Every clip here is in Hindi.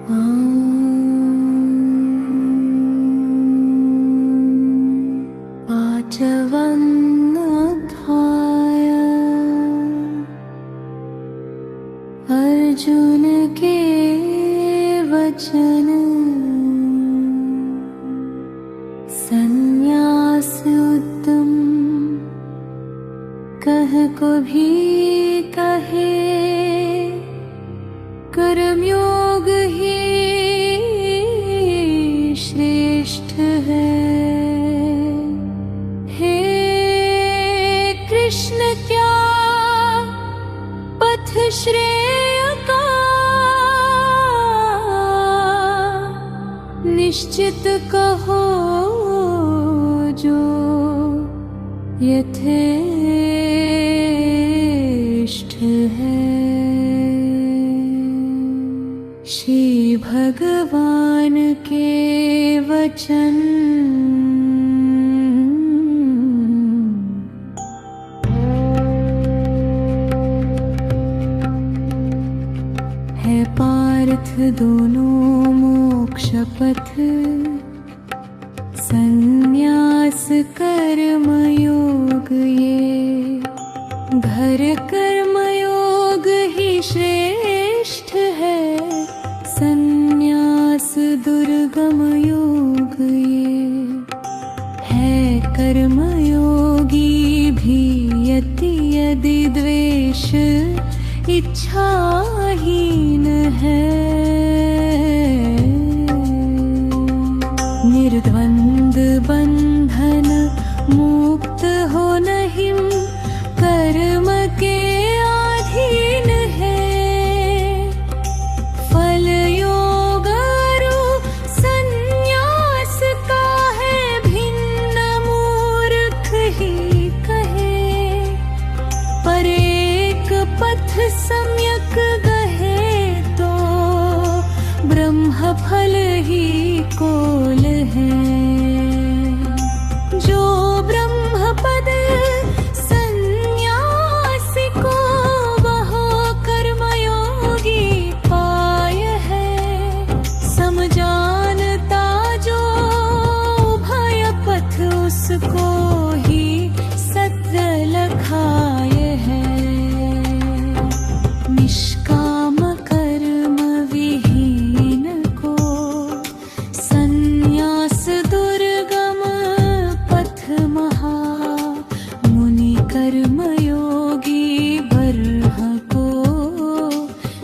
पांचवाध्याय अर्जुन के वचन। संन्यास उत्तम कह को भी कहे, कर्मयोग ही श्रेष्ठ है। हे कृष्ण क्या पथ श्रेय का निश्चित कहो, जो यथेष्ट है। श्री भगवान के वचन। है पार्थ दोनों मोक्ष पथ, संन्यास कर्म योग ये। घर कर्म योग ही श्रेष्ठ है, संन्यास दुर्गम योग ये। है कर्म योगी भी यति यदि द्वेष इच्छाहीन है। निर्द्वंद बंधन मुक्त हो नहीं, कर्म के अधीन है। फल योग संन्यास का है भिन्न, मूर्ख ही कहे। पर एक पथ सम्यक गहे, तो ब्रह्म फल ही कोल है। जो ब्रह्म पद संन्यास को, वह कर्मयोगी पाय है। समझानता जो उभय पथ, उसको ही सत्य लखाय है। निष्काम कर्म विहीन को, संन्यास दुर्गम पथ महा। मुनि कर्म योगी बर्ह को,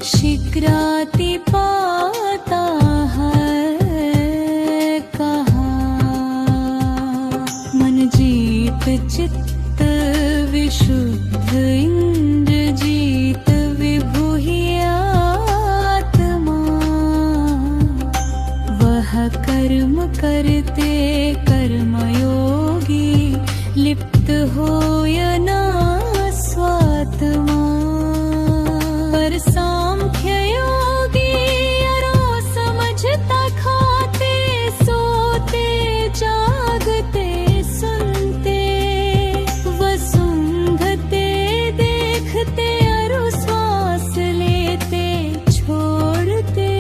शीघ्राति पाता है कहा। मन जीत चित्त विशुद्ध, इंद्र जीत विभु ही आत्मा। वह कर्म करते कर्मयोगी, लिप्त हो या ना स्वात्मा। पर सांख्य योगी अरो समझता, खाते सोते जागते सुनते। वसुंधते देखते अरु श्वास लेते छोड़ते।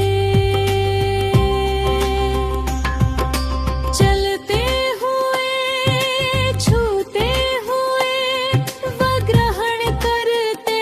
चलते हुए छूते हुए, वह ग्रहण करते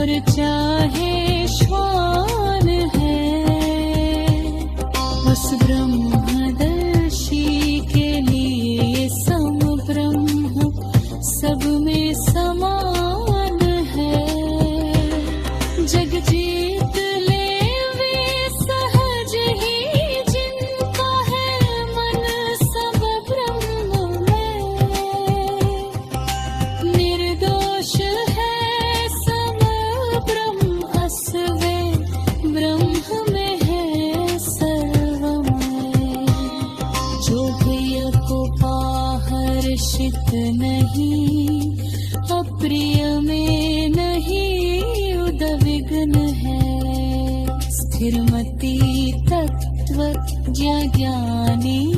और चाहे श्वान है। उस ब्रह्मदर्शी के लिए सम ब्रह्म सब में समान है। जग जीत ले वे सहज ही जिनका है मन सब ब्रह्म में। निर्दोष है सम ब्रह्म असवे ब्रह्म में है सर्वमय। जो प्रिय को पाहर्षित नहीं, अप्रिय में नहीं उद्विग्न है। स्थिरमति तत्व ज्ञानी